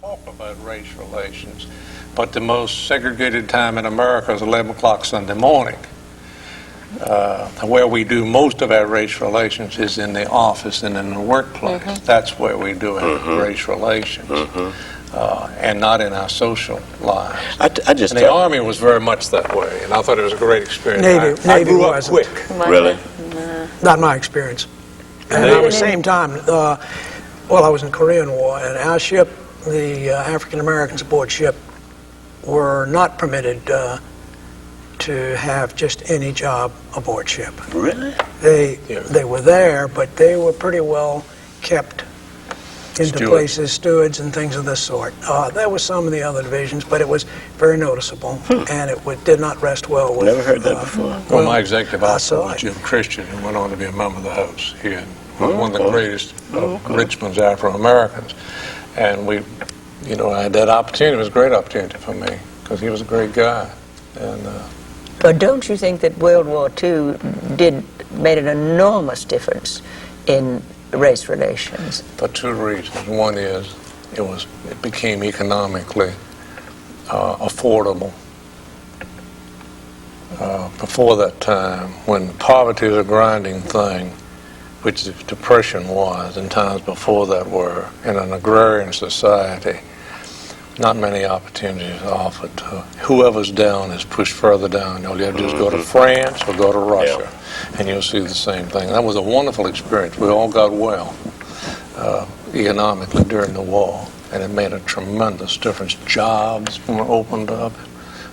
talk about race relations, but the most segregated time in America is 11 o'clock Sunday morning. Where we do most of our race relations is in the office and in the workplace. That's where we do our race relations, and not in our social lives. And the Army was very much that way, and I thought it was a great experience. Navy grew up wasn't. quick. Really? Not my experience. And at the same time, I was in the Korean War, and our ship, the African Americans aboard ship, were not permitted to have just any job aboard ship. Really? They were there, but they were pretty well kept into places, stewards and things of this sort. There were some in the other divisions, but it was very noticeable, and it did not rest well with... Never heard that before. Well, my executive officer was Jim Christian, who went on to be a member of the House. He was one of the greatest of Richmond's Afro-Americans. And I had that opportunity. It was a great opportunity for me, because he was a great guy. And but don't you think that World War II made an enormous difference in race relations? For two reasons. One is it became economically affordable. Before that time, when poverty was a grinding thing, which the Depression was, and times before that were, in an agrarian society, not many opportunities offered. Whoever's down is pushed further down. All you have to do is go to France or go to Russia, and you'll see the same thing. That was a wonderful experience. We all got well economically during the war, and it made a tremendous difference. Jobs were opened up.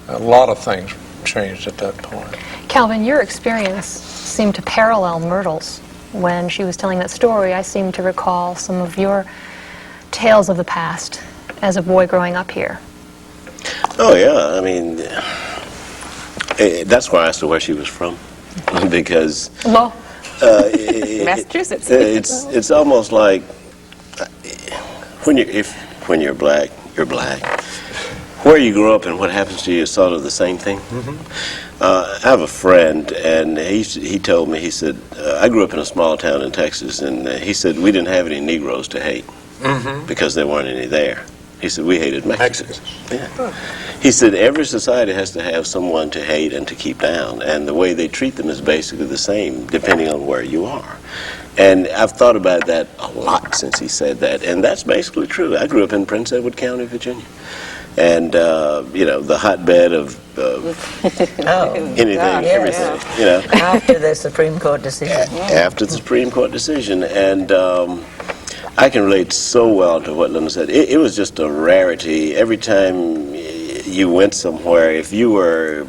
A lot of things changed at that point. Calvin, your experience seemed to parallel Myrtle's. When she was telling that story, I seem to recall some of your tales of the past as a boy growing up here. Oh, yeah. I mean, that's why I asked her where she was from. Because... Well, Massachusetts. It's almost like when you're black, you're black. Where you grow up and what happens to you is sort of the same thing. I have a friend, and he told me, he said, I grew up in a small town in Texas, and he said, we didn't have any Negroes to hate because there weren't any there. He said, we hated Mexicans. Yeah. He said, every society has to have someone to hate and to keep down, and the way they treat them is basically the same, depending on where you are. And I've thought about that a lot since he said that, and that's basically true. I grew up in Prince Edward County, Virginia. And, the hotbed of anything, everything, After the Supreme Court decision. After the Supreme Court decision. And I can relate so well to what Linda said. It was just a rarity. Every time you went somewhere, if you were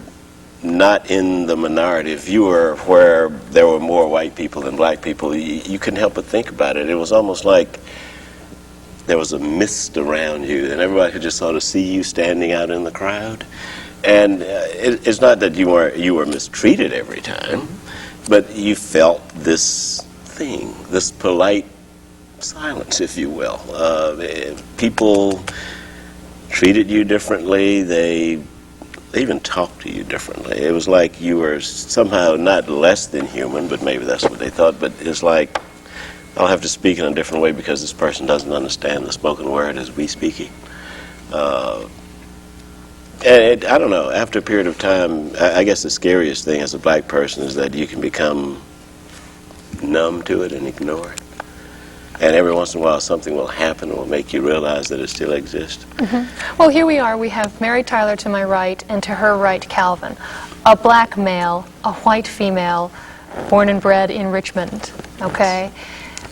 not in the minority, if you were where there were more white people than black people, you couldn't help but think about it. It was almost like there was a mist around you, and everybody could just sort of see you standing out in the crowd. And it's not that you were mistreated every time, but you felt this thing, this polite silence, if you will. People treated you differently. They even talked to you differently. It was like you were somehow not less than human, but maybe that's what they thought. But it's like, I'll have to speak in a different way because this person doesn't understand the spoken word as we speak it. And I don't know, after a period of time, I guess the scariest thing as a black person is that you can become numb to it and ignore it. And every once in a while something will happen that will make you realize that it still exists. Well, here we are. We have Mary Tyler to my right, and to her right, Calvin. A black male, a white female, born and bred in Richmond, okay?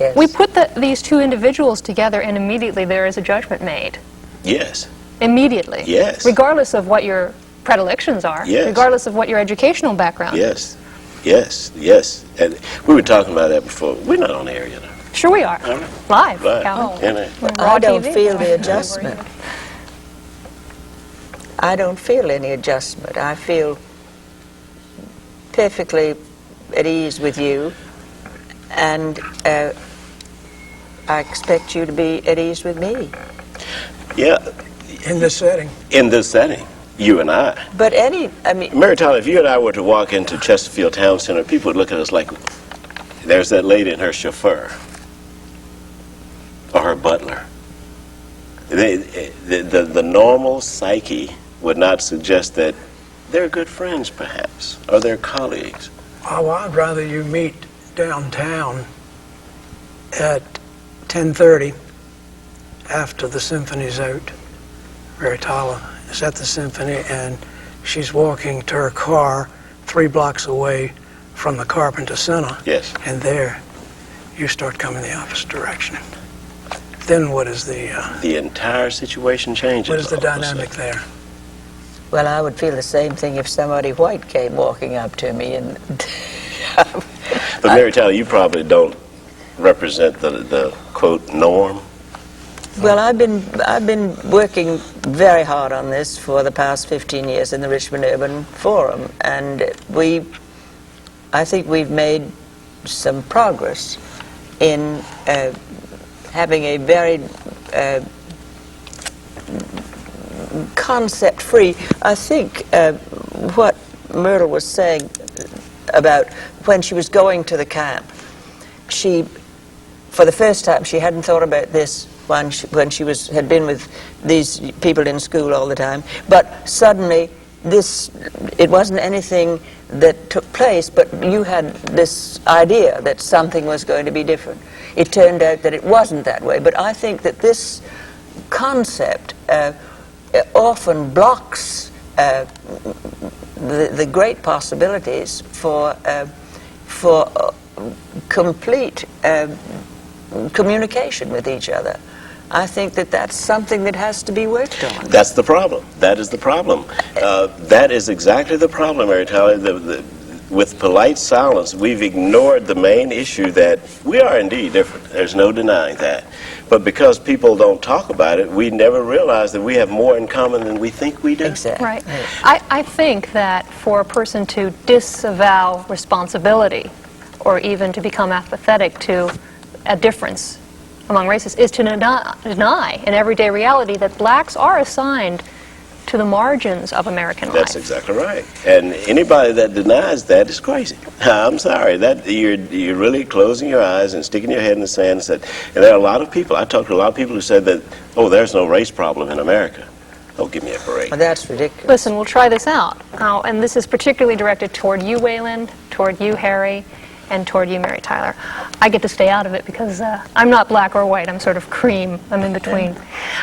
Yes. We put these two individuals together, and immediately there is a judgment made. Yes. Immediately. Yes. Regardless of what your predilections are. Yes. Regardless of what your educational background is. Yes. Yes. And we were talking about that before. We're not on air, you know. Sure we are. Live, Right. Calvin. I don't feel the adjustment. I don't feel any adjustment. I feel perfectly at ease with you, and I expect you to be at ease with me. Yeah. In this setting. In this setting, you and I. But Mary Tyler, if you and I were to walk into Chesterfield Town Center, people would look at us like, there's that lady and her chauffeur, or her butler. The normal psyche would not suggest that they're good friends, perhaps, or they're colleagues. Oh, I'd rather you meet downtown at 10:30 after the symphony's out. Mary Tyler is at the symphony, and she's walking to her car 3 blocks away from the Carpenter Center. Yes. And there, you start coming the opposite direction. Then what is The entire situation changes. what is the all of a dynamic sudden. there? Well, I would feel the same thing if somebody white came walking up to me and... But Mary Tyler, you probably don't represent the quote norm. Well, I've been working very hard on this for the past 15 years in the Richmond Urban Forum, and I think we've made some progress in having a very concept-free. I think what Myrtle was saying about when she was going to the camp, for the first time, she hadn't thought about this when she had been with these people in school all the time. But suddenly, it wasn't anything that took place, but you had this idea that something was going to be different. It turned out that it wasn't that way. But I think that this concept often blocks the great possibilities for complete communication with each other. I think that that's something that has to be worked on. That's the problem. That is the problem. That is exactly the problem, Mary Tyler. With polite silence, we've ignored the main issue that we are indeed different. There's no denying that. But because people don't talk about it, we never realize that we have more in common than we think we do. Exactly. Right. I think that for a person to disavow responsibility or even to become apathetic to a difference among races is to deny in everyday reality that blacks are assigned to the margins of American life. That's exactly right. And anybody that denies that is crazy. I'm sorry. That you're really closing your eyes and sticking your head in the sand and said, and there are a lot of people, I talked to a lot of people who said that, oh, there's no race problem in America. Oh, give me a break. Well, that's ridiculous. Listen, we'll try this out. Now, and this is particularly directed toward you, Wayland, toward you, Harry, and toward you, Mary Tyler. I get to stay out of it because I'm not black or white. I'm sort of cream. I'm in between.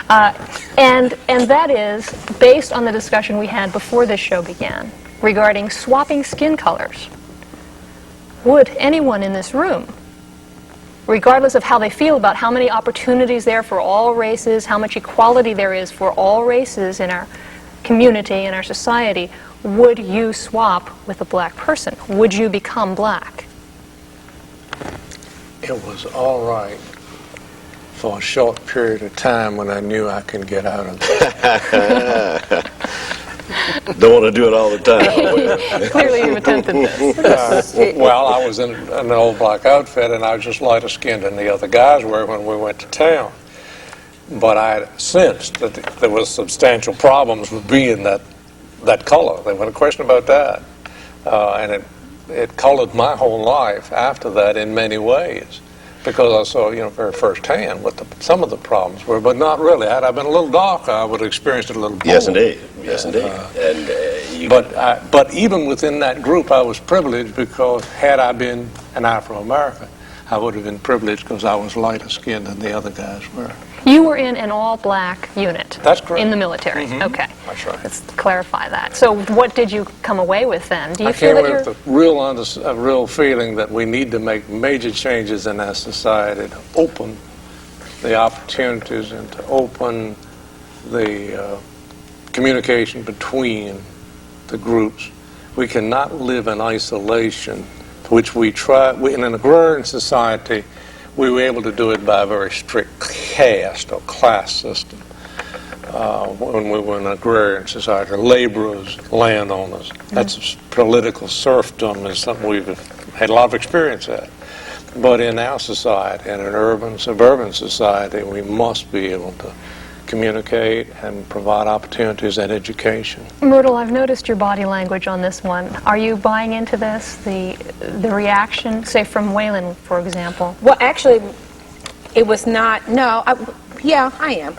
And that is based on the discussion we had before this show began regarding swapping skin colors. Would anyone in this room, regardless of how they feel about how many opportunities there are for all races, how much equality there is for all races in our community, in our society, would you swap with a black person? Would you become black? It was all right for a short period of time when I knew I could get out of it. Don't want to do it all the time. Clearly you've attempted this. Well, I was in an old black outfit, and I was just lighter skinned than the other guys were when we went to town. But I sensed that there was substantial problems with being that color. There wasn't a question about that. And it colored my whole life after that in many ways, because I saw, very firsthand what some of the problems were, but not really. Had I been a little darker, I would have experienced it a little more. Yes, indeed. Yes, indeed. But even within that group, I was privileged because had I been an Afro-American, I would have been privileged because I was lighter skinned than the other guys were. You were in an all-black unit. That's correct. In the military. Mm-hmm. Okay. That's right. Let's clarify that. So what did you come away with then? Do you I feel came that with a real feeling that we need to make major changes in our society to open the opportunities and to open the communication between the groups. We cannot live in isolation, which we try. In an agrarian society, we were able to do it by a very strict caste or class system. When we were in an agrarian society, laborers, landowners, that's political serfdom is something we've had a lot of experience at. But in our society, in an urban, suburban society, we must be able to communicate and provide opportunities and education. Myrtle, I've noticed your body language on this one. Are you buying into this, the reaction, say from Waylon, for example? Well, actually, it was not, no, Yeah, I am.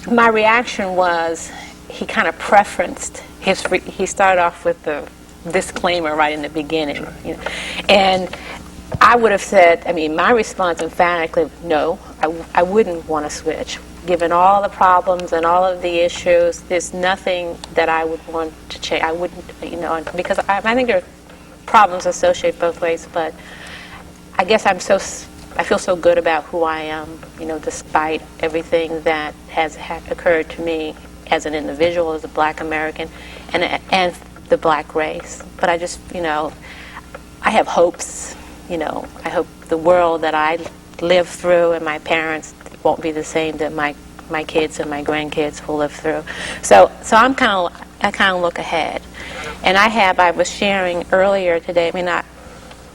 My reaction was he kind of preferenced he started off with the disclaimer right in the beginning. You know, and I would have said, I mean, my response emphatically, no, I wouldn't want to switch. Given all the problems and all of the issues, there's nothing that I would want to change. I wouldn't, you know, because I think there are problems associated both ways, but I guess I feel so good about who I am, you know, despite everything that has occurred to me as an individual, as a black American, and the black race. But I just, you know, I have hopes, you know. I hope the world that I lived through and my parents won't be the same that my kids and my grandkids will live through. So I kind of look ahead. And I was sharing earlier today, I mean,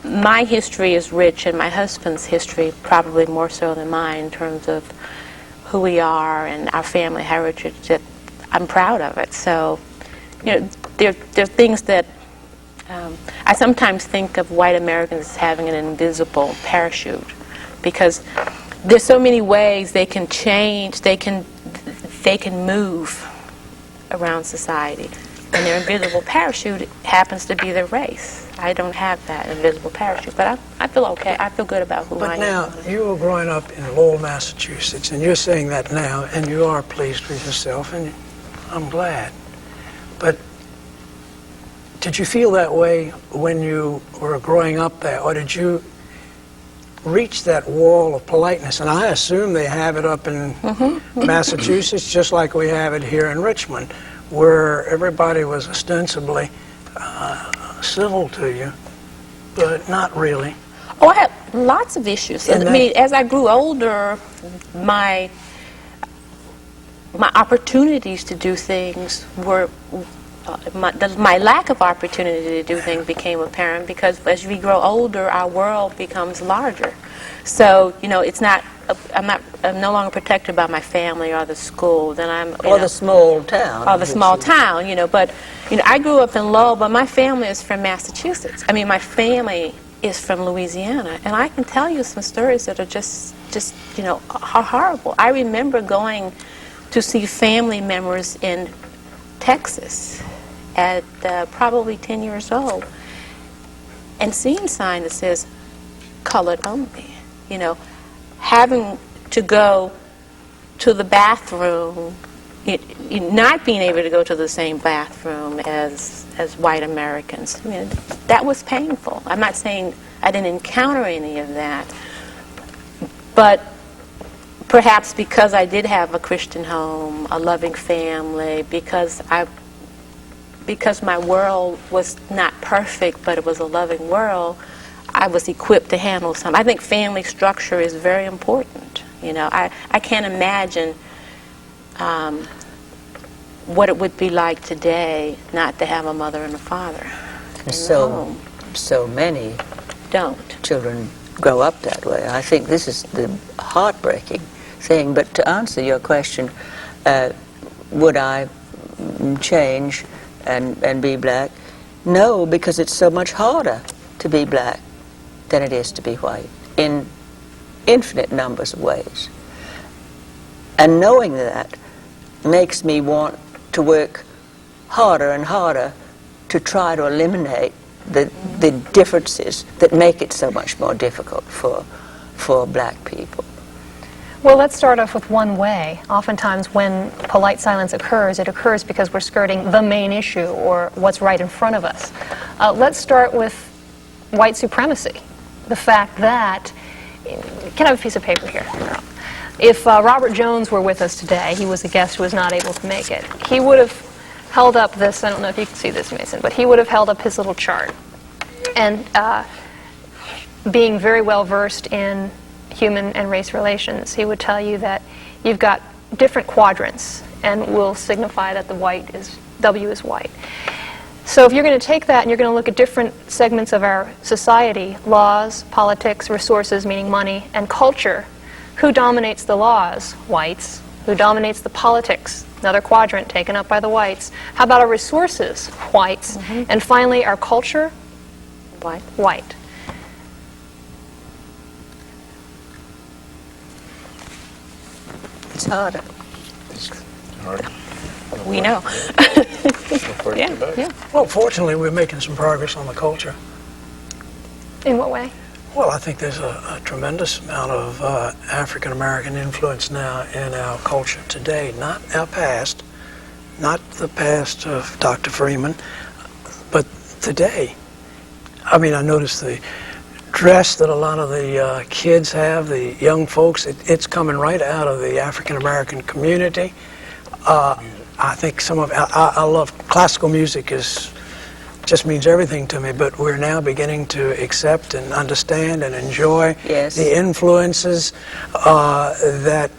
my history is rich, and my husband's history probably more so than mine in terms of who we are and our family heritage. That I'm proud of it. So, you know, there are things that I sometimes think of white Americans as having an invisible parachute, because there's so many ways they can change, they can move around society. And their invisible parachute happens to be their race. I don't have that invisible parachute, but I feel okay. I feel good about who I am. But now, you were growing up in Lowell, Massachusetts, and you're saying that now, and you are pleased with yourself, and I'm glad. But did you feel that way when you were growing up there, or did you reach that wall of politeness? And I assume they have it up in Massachusetts, just like we have it here in Richmond, where everybody was ostensibly civil to you, but not really. Oh, I had lots of issues. I mean, as I grew older, my opportunities to do things were, my lack of opportunity to do things became apparent, because as we grow older, our world becomes larger. So, you know, it's not, I'm no longer protected by my family or the school. Then or the small town. Or the small town, you know. But, you know, I grew up in Lowell, but my family is from Massachusetts. I mean, my family is from Louisiana, and I can tell you some stories that are just you know, horrible. I remember going to see family members in Texas at probably 10 years old, and seeing a sign that says colored only. You know, having to go to the bathroom, not being able to go to the same bathroom as white Americans. I mean, that was painful. I'm not saying I didn't encounter any of that, but perhaps because I did have a Christian home, a loving family, because my world was not perfect, but it was a loving world, I was equipped to handle some. I think family structure is very important. You know, I can't imagine what it would be like today not to have a mother and a father. So many children grow up that way. I think this is the heartbreaking thing. But to answer your question, would I change and be black? No, because it's so much harder to be black than it is to be white, in infinite numbers of ways. And knowing that makes me want to work harder and harder to try to eliminate the differences that make it so much more difficult for black people. Well, let's start off with one way. Oftentimes when polite silence occurs, it occurs because we're skirting the main issue or what's right in front of us. Let's start with white supremacy. The fact that, can I have a piece of paper here? If Robert Jones were with us today, he was a guest who was not able to make it, he would have held up this, I don't know if you can see this, Mason, but he would have held up his little chart. And being very well versed in human and race relations, he would tell you that you've got different quadrants, and will signify that the white is, W is white. So if you're going to take that and you're going to look at different segments of our society, laws, politics, resources, meaning money, and culture, who dominates the laws? Whites. Who dominates the politics? Another quadrant taken up by the whites. How about our resources? Whites. And finally, our culture? White. It's harder. We know. Yeah, yeah. Well, fortunately, we're making some progress on the culture. In what way? Well, I think there's a tremendous amount of African-American influence now in our culture today, not our past, not the past of Dr. Freeman, but today. I mean, I noticed the dress that a lot of the kids have, the young folks, it's coming right out of the African-American community. I think some of, I love classical music, just means everything to me, but we're now beginning to accept and understand and enjoy the influences that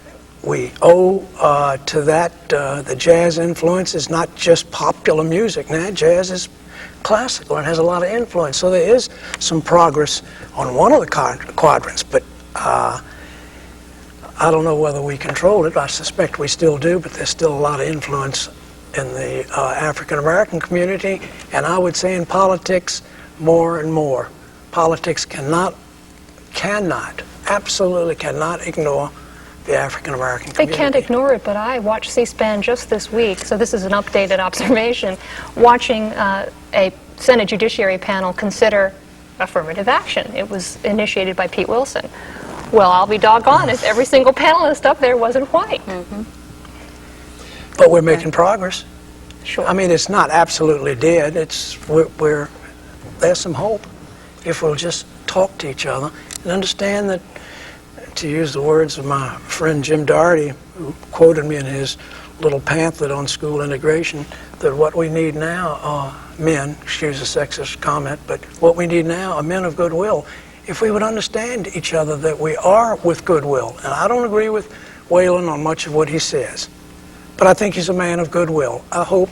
we owe to that. The jazz influence is not just popular music now. Jazz is classical and has a lot of influence. So there is some progress on one of the quadrants, but I don't know whether we control it. I suspect we still do, but there's still a lot of influence in the African-American community, and I would say in politics more and more. Politics absolutely cannot ignore the African-American They community. can't ignore it, but I watched C-SPAN just this week, so this is an updated observation, watching a Senate Judiciary panel consider affirmative action. It was initiated by Pete Wilson. Well, I'll be doggone if every single panelist up there wasn't white. Mm-hmm. But we're making progress. Sure. I mean, it's not absolutely dead. There's some hope if we'll just talk to each other and understand that, to use the words of my friend Jim Doherty, who quoted me in his little pamphlet on school integration, that what we need now are men, excuse the sexist comment, but what we need now are men of goodwill. If we would understand each other that we are with goodwill, and I don't agree with Waylon on much of what he says, but I think he's a man of goodwill. I hope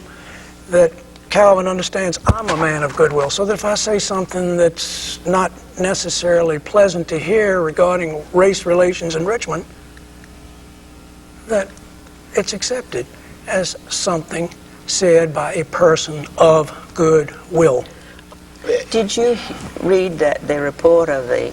that Calvin understands I'm a man of goodwill, so that if I say something that's not necessarily pleasant to hear regarding race relations in Richmond, that it's accepted as something said by a person of goodwill. Did you read the report of the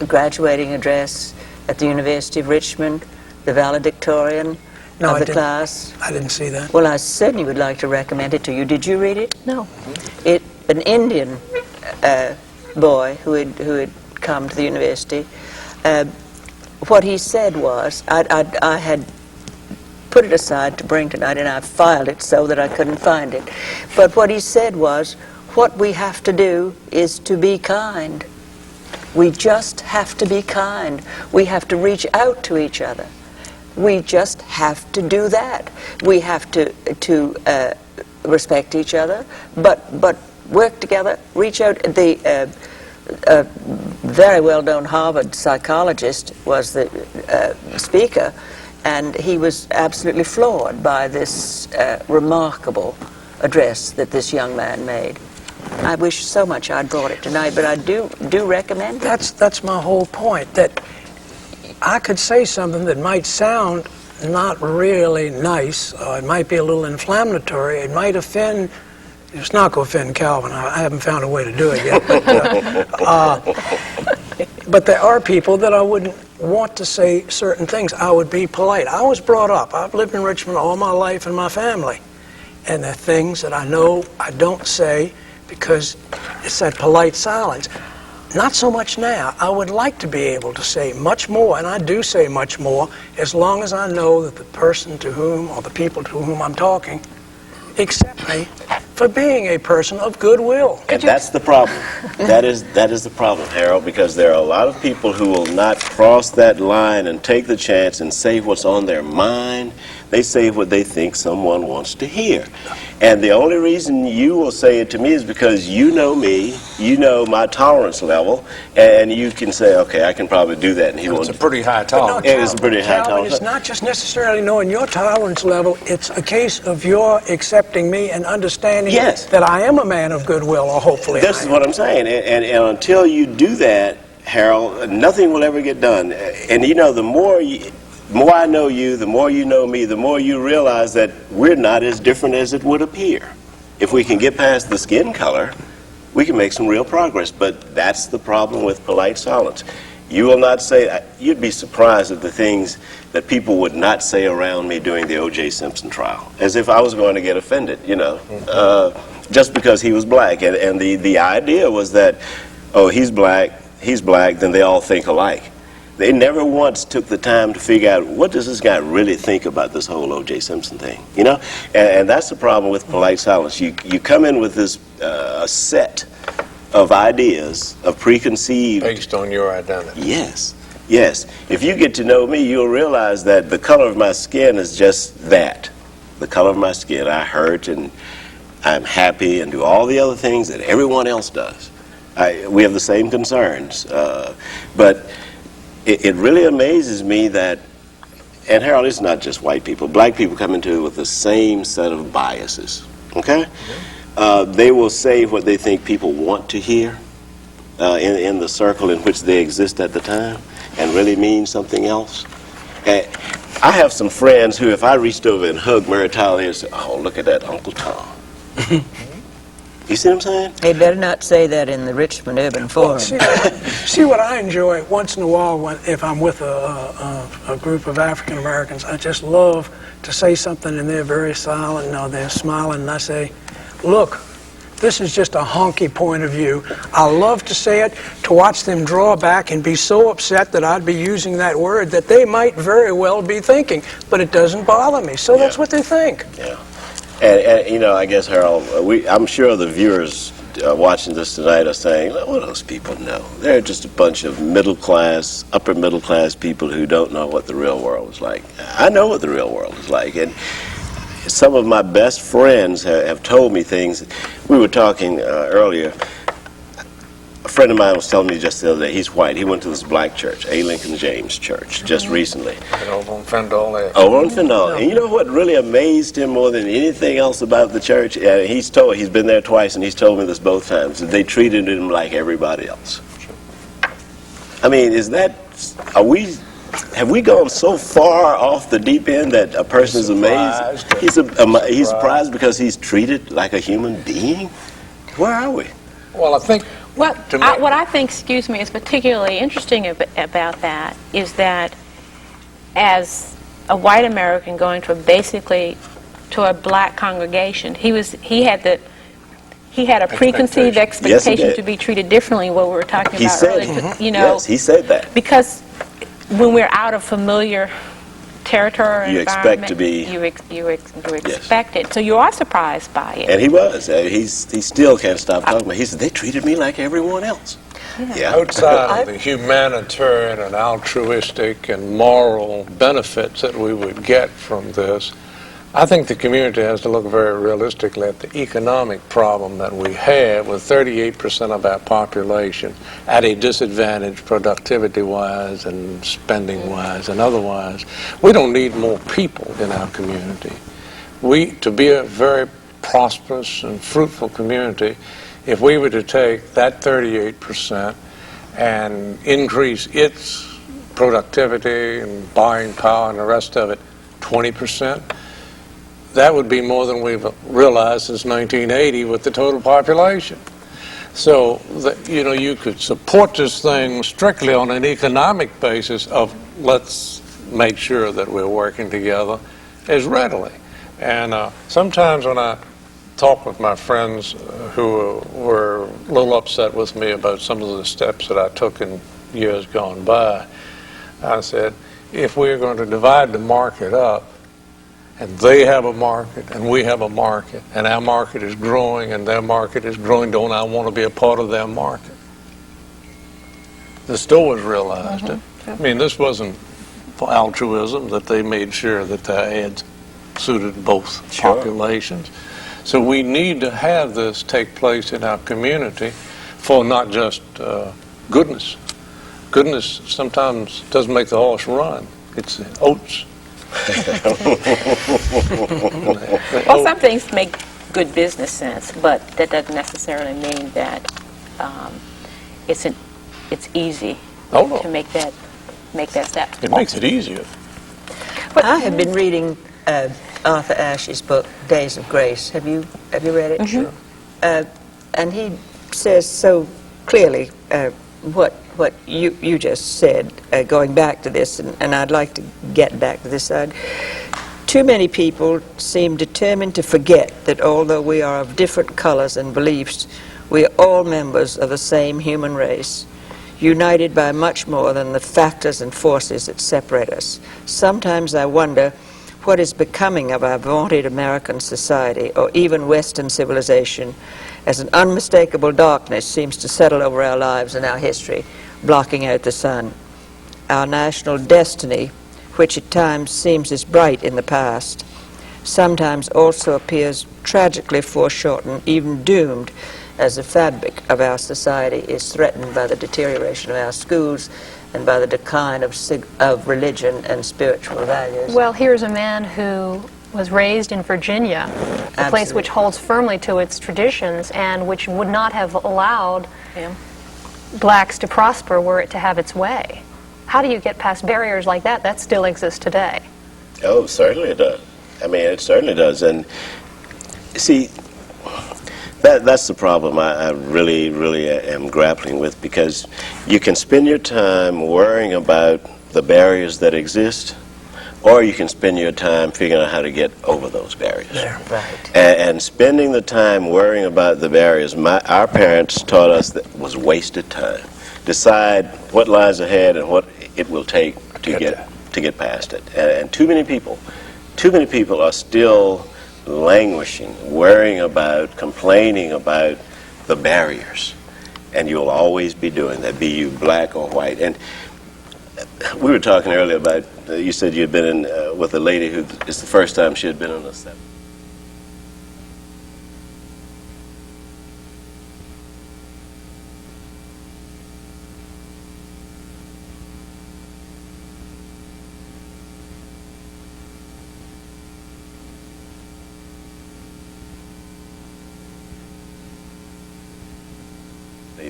graduating address at the University of Richmond, the valedictorian No, of the class? I didn't see that. Well, I certainly would like to recommend it to you. Did you read it? No. An Indian boy who had come to the university, what he said was, I had put it aside to bring tonight, and I filed it so that I couldn't find it. But what he said was, what we have to do is to be kind. We just have to be kind. We have to reach out to each other. We just have to do that. We have to respect each other, but work together, reach out. The very well-known Harvard psychologist was the speaker, and he was absolutely floored by this remarkable address that this young man made. I wish so much I'd brought it tonight, but I do recommend it. That's my whole point, that I could say something that might sound not really nice, or it might be a little inflammatory, it might offend, it's not going to offend Calvin, I haven't found a way to do it yet, but there are people that I wouldn't want to say certain things. I would be polite. I was brought up, I've lived in Richmond all my life in my family, and there are things that I know I don't say because it's that polite silence. Not so much now. I would like to be able to say much more, and I do say much more, as long as I know that the person to whom, or the people to whom I'm talking, accept me for being a person of goodwill. And that's the problem. That is the problem, Harold, because there are a lot of people who will not cross that line and take the chance and say what's on their mind. They say what they think someone wants to hear. And the only reason you will say it to me is because you know me, you know my tolerance level, and you can say, okay, I can probably do that. And he won't. It's a pretty high tolerance. It is a pretty high Calvin, tolerance. it's not just necessarily knowing your tolerance level, it's a case of your accepting me and understanding that I am a man of goodwill, or hopefully This is what I'm saying. And until you do that, Harold, nothing will ever get done. And you know, the more I know you, the more you know me, the more you realize that we're not as different as it would appear. If we can get past the skin color, we can make some real progress. But that's the problem with polite silence. You will not say, you'd be surprised at the things that people would not say around me during the O.J. Simpson trial, as if I was going to get offended, you know, just because he was black. And the idea was that, oh, he's black, then they all think alike. They never once took the time to figure out, what does this guy really think about this whole O.J. Simpson thing, you know? And that's the problem with polite silence. You come in with this a set of ideas, of preconceived... Based on your identity. Yes, yes. If you get to know me, you'll realize that the color of my skin is just that. The color of my skin. I hurt and I'm happy and do all the other things that everyone else does. We have the same concerns. But it really amazes me that, and Harold, it's not just white people. Black people come into it with the same set of biases, okay? They will say what they think people want to hear in the circle in which they exist at the time and really mean something else. And I have some friends who, if I reached over and hugged Mary Tyler and said, oh, look at that Uncle Tom. You see what I'm saying? They better not say that in the Richmond Urban Forum. See what I enjoy once in a while if I'm with a group of African Americans. I just love to say something and they're very silent and they're smiling and I say, look, this is just a honky point of view. I love to say it, to watch them draw back and be so upset that I'd be using that word that they might very well be thinking, but it doesn't bother me. So that's what they think. Yeah. And you know, I guess, Harold, I'm sure the viewers watching this tonight are saying, what do those people know? They're just a bunch of middle class, upper middle class people who don't know what the real world is like. I know what the real world is like. And some of my best friends have told me things. We were talking earlier. A friend of mine was telling me just the other day, he's white. He went to this black church, A. Lincoln James Church, just recently. And over on Fendall there. Over on Fendall. And you know what really amazed him more than anything else about the church? He's been there twice, and he's told me this both times, that they treated him like everybody else. I mean, have we gone so far off the deep end that a person is amazed? He's surprised because he's treated like a human being? Where are we? Well, I think... What I think, excuse me, is particularly interesting about that is that as a white American going to a black congregation, he had a preconceived expectation to be treated differently. What we were talking about earlier, you know. Yes, he said that. Because when we're out of familiar territory or you environment, expect to be. You expect it. So you are surprised by it. And he was. He still can't stop talking about it. He said, they treated me like everyone else. Yeah. Outside of the humanitarian and altruistic and moral benefits that we would get from this, I think the community has to look very realistically at the economic problem that we have with 38% of our population at a disadvantage productivity-wise and spending-wise and otherwise. We don't need more people in our community. To be a very prosperous and fruitful community, if we were to take that 38% and increase its productivity and buying power and the rest of it 20%, that would be more than we've realized since 1980 with the total population. So, you could support this thing strictly on an economic basis of let's make sure that we're working together as readily. And sometimes when I talk with my friends who were a little upset with me about some of the steps that I took in years gone by, I said, if we're going to divide the market up, and they have a market, and we have a market, and our market is growing, and their market is growing, don't I want to be a part of their market? The stores realized it. I mean, this wasn't for altruism, that they made sure that their ads suited both populations. So we need to have this take place in our community for not just goodness. Goodness sometimes doesn't make the horse run. It's oats. Well, some things make good business sense, but that doesn't necessarily mean that it's easy to make that step. It makes it easier. But I have been reading Arthur Ashe's book, Days of Grace. Have you read it? Sure. And he says so clearly what you just said, going back to this, and I'd like to get back to this side. Too many people seem determined to forget that although we are of different colors and beliefs, we are all members of the same human race, united by much more than the factors and forces that separate us. Sometimes I wonder what is becoming of our vaunted American society, or even Western civilization, as an unmistakable darkness seems to settle over our lives and our history, blocking out the sun. Our national destiny, which at times seems as bright in the past, sometimes also appears tragically foreshortened, even doomed, as the fabric of our society is threatened by the deterioration of our schools and by the decline of religion and spiritual values. Well, here's a man who was raised in Virginia, a place which holds firmly to its traditions and which would not have allowed blacks to prosper were it to have its way. How do you get past barriers like that? That still exists today. Oh, certainly it does. I mean, it certainly does. And see, that's the problem I really am grappling with, because you can spend your time worrying about the barriers that exist, or you can spend your time figuring out how to get over those barriers. Yeah. Right. And spending the time worrying about the barriers, our parents taught us that was wasted time. Decide what lies ahead and what it will take to get past it. And too many people are still languishing, worrying about, complaining about the barriers. And you'll always be doing that, be you black or white. And we were talking earlier about, you said you had been in with a lady who, it's the first time she had been on a set.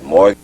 More